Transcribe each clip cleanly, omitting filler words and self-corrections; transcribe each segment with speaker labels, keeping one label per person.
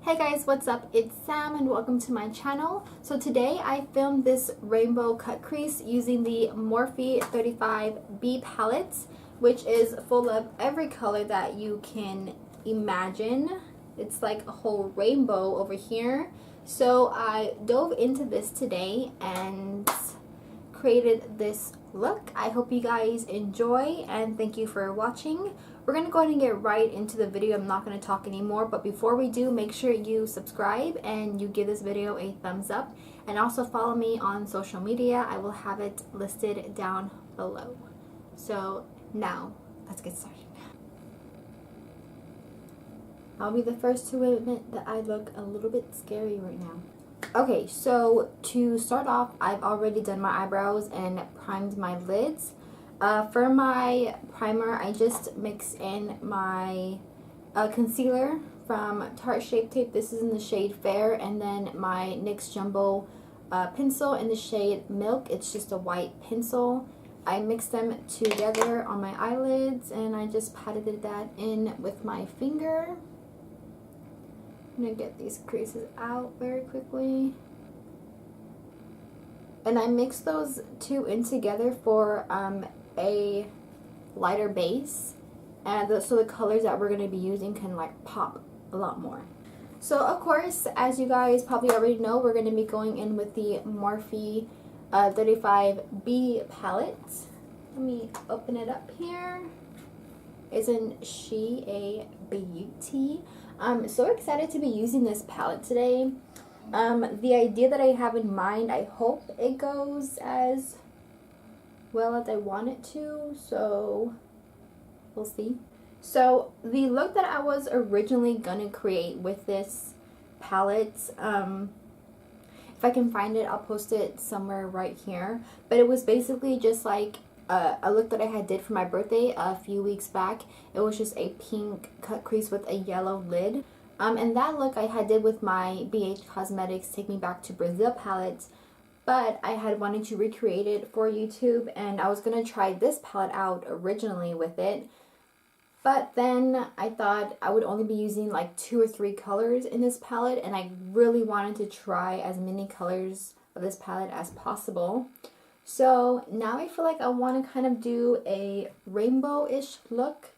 Speaker 1: Hey guys, what's up? It's Sam and welcome to my channel. So today I filmed this rainbow cut crease using the Morphe 35B palette, which is full of every color that you can imagine. It's like a whole rainbow over here. So I dove into this today and created this look. I hope you guys enjoy and thank you for watching. We're going to go ahead and get right into the video. I'm not going to talk anymore, but before we do, make sure you subscribe and you give this video a thumbs up, and also follow me on social media. I will have it listed down below. So now let's get started. I'll be the first to admit that I look a little bit scary right now. Okay, so to start off, I've already done my eyebrows and primed my lids. For my primer, I just mix in my concealer from Tarte Shape Tape. This is in the shade Fair, and then my NYX Jumbo pencil in the shade Milk. It's just a white pencil. I mixed them together on my eyelids, and I just patted that in with my finger. I'm going to get these creases out very quickly. And I mix those two in together for a lighter base. And so the colors that we're going to be using can like pop a lot more. So of course, as you guys probably already know, we're going to be going in with the Morphe 35B palette. Let me open it up here. Isn't she a beauty? I'm so excited to be using this palette today. The idea that I have in mind, I hope it goes as well as I want it to, so we'll see. So the look that I was originally gonna create with this palette, if I can find it, I'll post it somewhere right here, but it was basically just like a look that I had did for my birthday a few weeks back. It was just a pink cut crease with a yellow lid. And that look I had did with my BH Cosmetics Take Me Back to Brazil palette, but I had wanted to recreate it for YouTube, and I was going to try this palette out originally with it. But then I thought I would only be using like 2 or 3 colors in this palette, and I really wanted to try as many colors of this palette as possible. So now I feel like I want to kind of do a rainbow-ish look.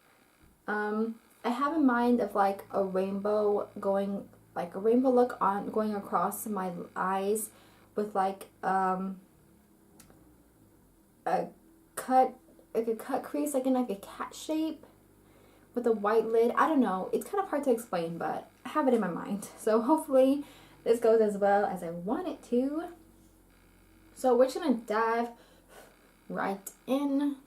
Speaker 1: I have in mind of like a rainbow look on going across my eyes with like a cut crease like in like a cat shape with a white lid. I don't know. It's kind of hard to explain, but I have it in my mind. So hopefully this goes as well as I want it to. So we're just gonna dive right in.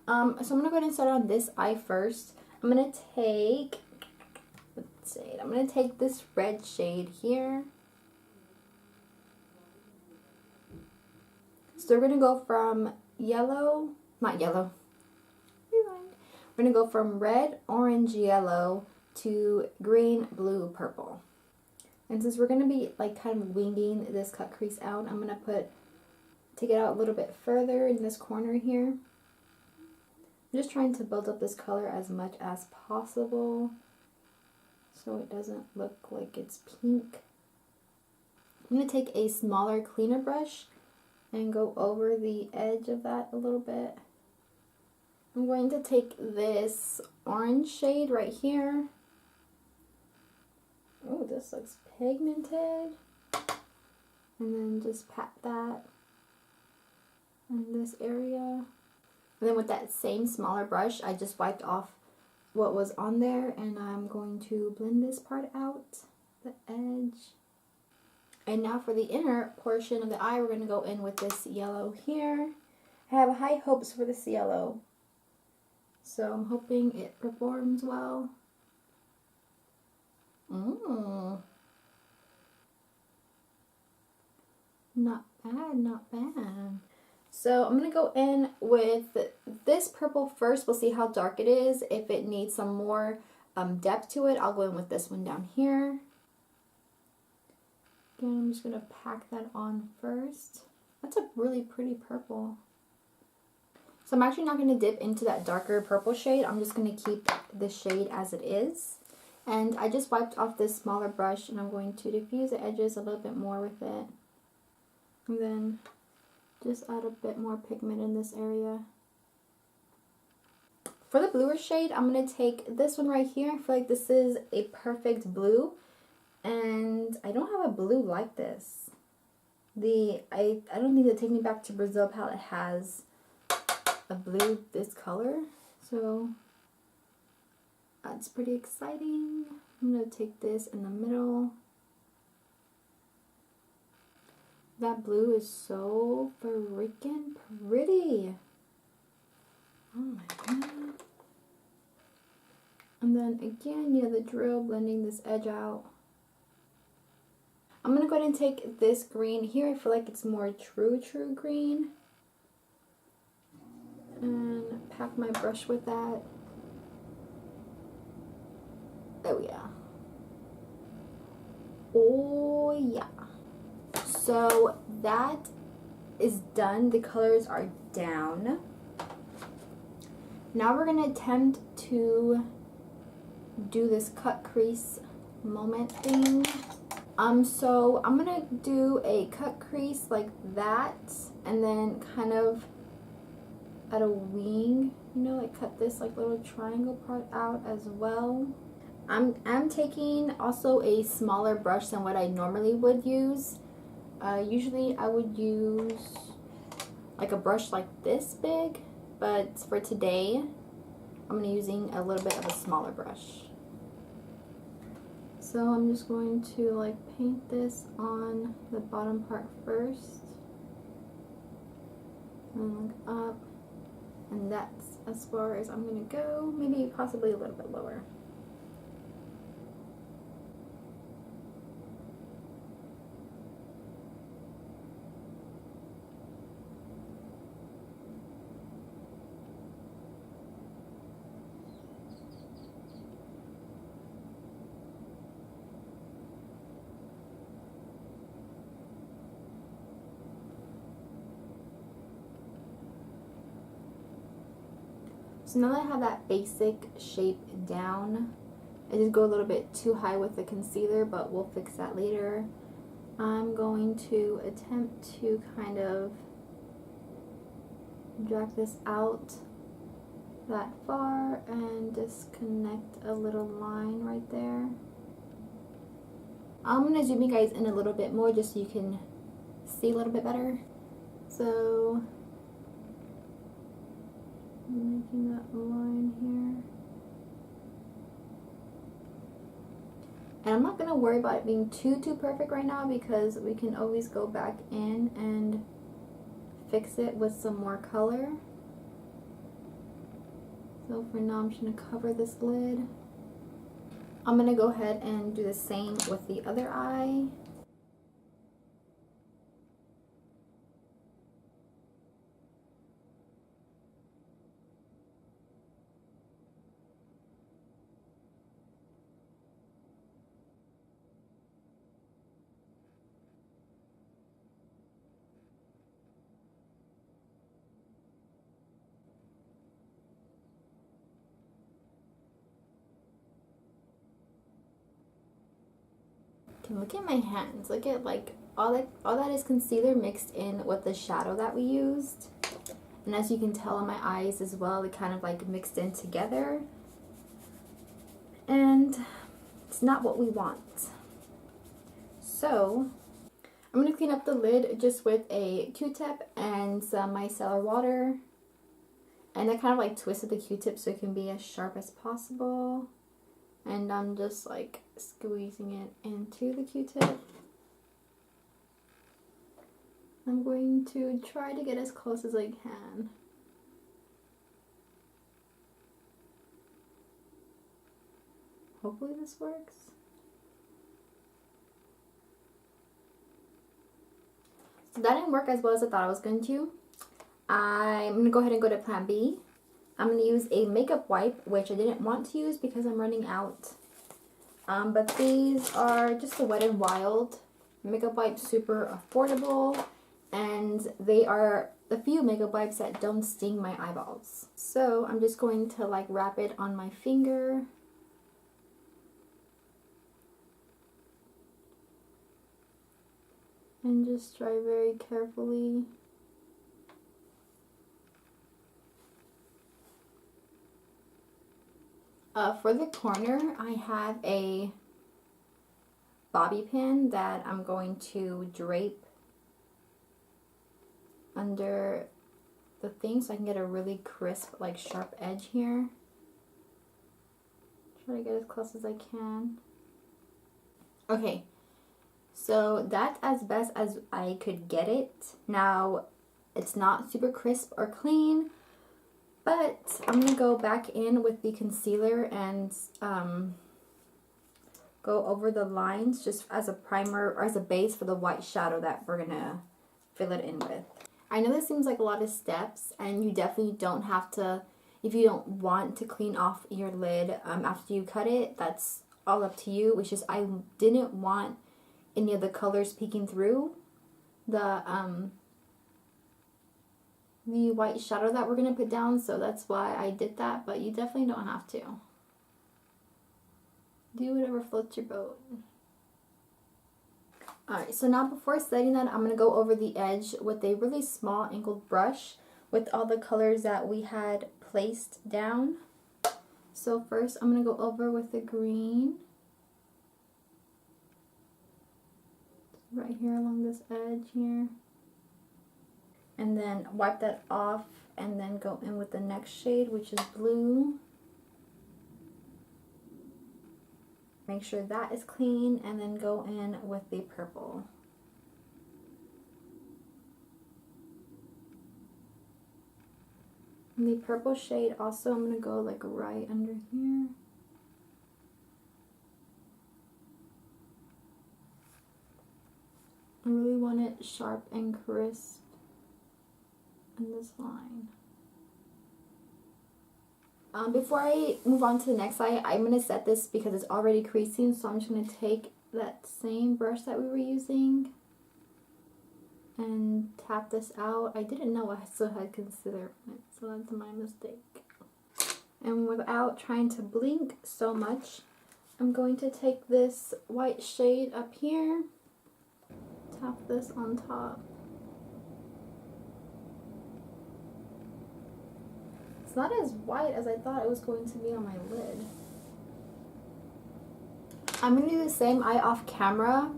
Speaker 1: So I'm gonna go ahead and start on this eye first. I'm gonna take, I'm gonna take this red shade here. So we're gonna go from yellow, not yellow, rewind. We're gonna go from red, orange, yellow to green, blue, purple. And since we're gonna be like kind of winging this cut crease out, I'm gonna take it out a little bit further in this corner here. I'm just trying to build up this color as much as possible so it doesn't look like it's pink. I'm going to take a smaller, cleaner brush and go over the edge of that a little bit. I'm going to take this orange shade right here. Oh, this looks pigmented. And then just pat that in this area. And then with that same smaller brush, I just wiped off what was on there, and I'm going to blend this part out, the edge. And now for the inner portion of the eye, we're going to go in with this yellow here. I have high hopes for this yellow, so I'm hoping it performs well. Not bad, not bad. So I'm going to go in with this purple first. We'll see how dark it is. If it needs some more depth to it, I'll go in with this one down here. Again, I'm just going to pack that on first. That's a really pretty purple. So I'm actually not going to dip into that darker purple shade. I'm just going to keep the shade as it is. And I just wiped off this smaller brush and I'm going to diffuse the edges a little bit more with it. And then just add a bit more pigment in this area. For the bluer shade, I'm going to take this one right here. I feel like this is a perfect blue. And I don't have a blue like this. I don't think the Take Me Back to Brazil palette has a blue this color. So that's pretty exciting. I'm going to take this in the middle. That blue is so freaking pretty. Oh my god. And then again, you know the drill, blending this edge out. I'm going to go ahead and take this green here. I feel like it's more true green. And pack my brush with that. Oh yeah. Oh yeah. So that is done. The colors are down. Now we're going to attempt to do this cut crease moment thing. So I'm gonna do a cut crease like that, and then kind of at a wing, you know, like cut this like little triangle part out as well. I'm taking also a smaller brush than what I normally would use. Usually I would use like a brush like this big, but for today I'm gonna be using a little bit of a smaller brush. So I'm just going to like paint this on the bottom part first, and look up, and that's as far as I'm gonna go, maybe possibly a little bit lower. So now that I have that basic shape down, I just go a little bit too high with the concealer, but we'll fix that later. I'm going to attempt to kind of drag this out that far and disconnect a little line right there. I'm going to zoom you guys in a little bit more just so you can see a little bit better. So making that line here. And I'm not going to worry about it being too perfect right now, because we can always go back in and fix it with some more color. So for now, I'm just going to cover this lid. I'm going to go ahead and do the same with the other eye. Look at my hands. Look at like all that is concealer mixed in with the shadow that we used. And as you can tell on my eyes as well, it kind of like mixed in together. And it's not what we want. So I'm going to clean up the lid just with a Q-tip and some micellar water. And I kind of like twisted the Q-tip so it can be as sharp as possible. And I'm just like squeezing it into the Q-tip. I'm going to try to get as close as I can. Hopefully this works. So that didn't work as well as I thought I was going to. I'm going to go ahead and go to plan B. I'm going to use a makeup wipe, which I didn't want to use because I'm running out. But these are just the Wet n Wild makeup wipes, super affordable. And they are the few makeup wipes that don't sting my eyeballs. So I'm just going to like wrap it on my finger. And just try very carefully. For the corner, I have a bobby pin that I'm going to drape under the thing so I can get a really crisp, like sharp edge here. Try to get as close as I can. Okay, so that's as best as I could get it. Now, it's not super crisp or clean, but I'm gonna go back in with the concealer and go over the lines just as a primer or as a base for the white shadow that we're gonna fill it in with. I know this seems like a lot of steps, and you definitely don't have to, if you don't want to clean off your lid after you cut it, that's all up to you. It's just I didn't want any of the colors peeking through the white shadow that we're going to put down, so that's why I did that, but you definitely don't have to. Do whatever floats your boat. Alright, so now before setting that, I'm going to go over the edge with a really small angled brush with all the colors that we had placed down. So first I'm going to go over with the green. Right here along this edge here. And then wipe that off and then go in with the next shade, which is blue. Make sure that is clean, and then go in with the purple. And the purple shade also, I'm going to go like right under here. I really want it sharp and crisp in this line. Before I move on to the next eye, I'm going to set this because it's already creasing, so I'm just going to take that same brush that we were using and tap this out. I didn't know I still had concealer on it, so that's my mistake. And without trying to blink so much, I'm going to take this white shade up here, tap this on top. It's not as white as I thought it was going to be on my lid. I'm going to do the same eye off camera,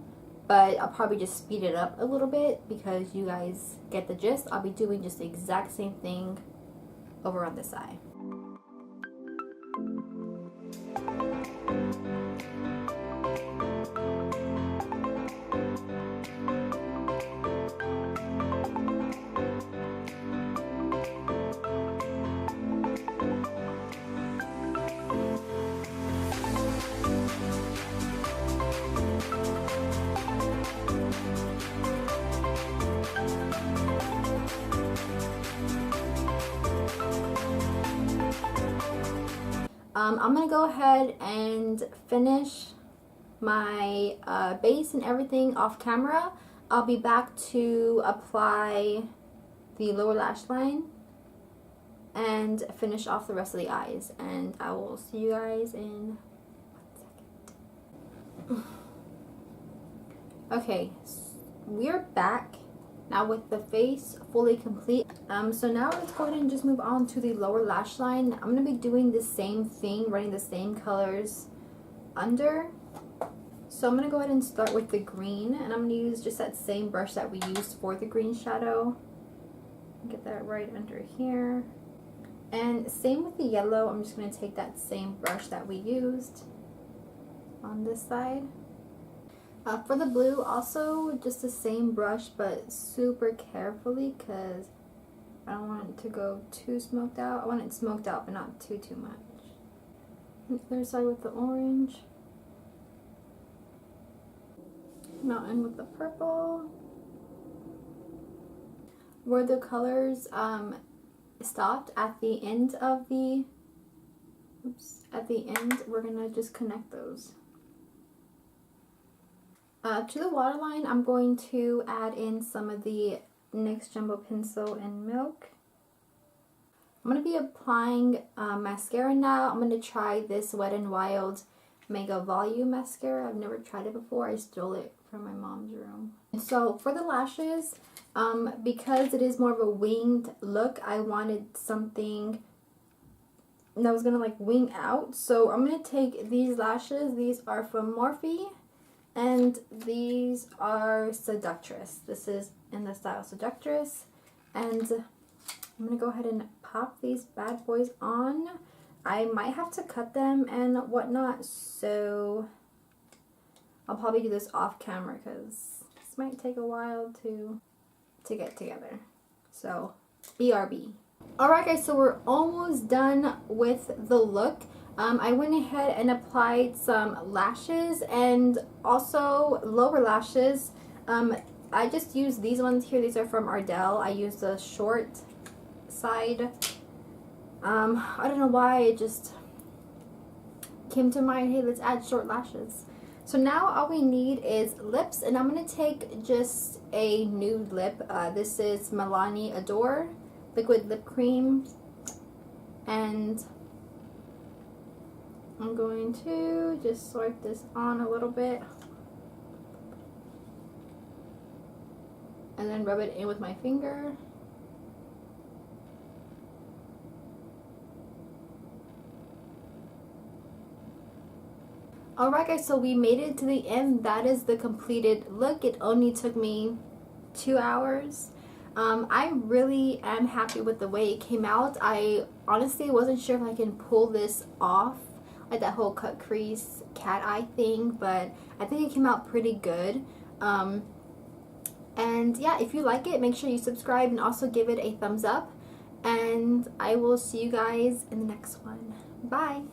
Speaker 1: but I'll probably just speed it up a little bit because you guys get the gist. I'll be doing just the exact same thing over on this eye. I'm going to go ahead and finish my base and everything off camera. I'll be back to apply the lower lash line and finish off the rest of the eyes. And I will see you guys in 1 second. Okay, we're back now with the face fully complete. So now let's go ahead and just move on to the lower lash line. I'm going to be doing the same thing, running the same colors under. So I'm going to go ahead and start with the green, and I'm going to use just that same brush that we used for the green shadow. Get that right under here. And same with the yellow, I'm just going to take that same brush that we used on this side. For the blue, also just the same brush, but super carefully because I don't want it to go too smoked out. I want it smoked out, but not too much. And the other side with the orange. Now in with the purple. Where the colors stopped at the end of the, at the end, we're gonna just connect those. To the waterline, I'm going to add in some of the NYX Jumbo Pencil in Milk. I'm going to be applying mascara now. I'm going to try this Wet n Wild Mega Volume mascara. I've never tried it before. I stole it from my mom's room. So for the lashes, because it is more of a winged look, I wanted something that was gonna like wing out. So I'm gonna take these lashes. These are from Morphe, and these are Seductress. This is in the style Seductress, and I'm gonna go ahead and pop these bad boys on. I might have to cut them and whatnot, so I'll probably do this off camera because this might take a while to get together. So BRB. Alright guys, so we're almost done with the look. I went ahead and applied some lashes and also lower lashes. I just used these ones here. These are from Ardell. I used the short side. I don't know why, it just came to mind, hey, let's add short lashes. So now all we need is lips, and I'm going to take just a nude lip. This is Milani Adore Liquid Lip Cream, and I'm going to just swipe this on a little bit and then rub it in with my finger. Alright guys, so we made it to the end. That is the completed look. It only took me 2 hours. I really am happy with the way it came out. I honestly wasn't sure if I can pull this off, like that whole cut crease cat eye thing, but I think it came out pretty good. And yeah, if you like it, make sure you subscribe and also give it a thumbs up. And I will see you guys in the next one. Bye!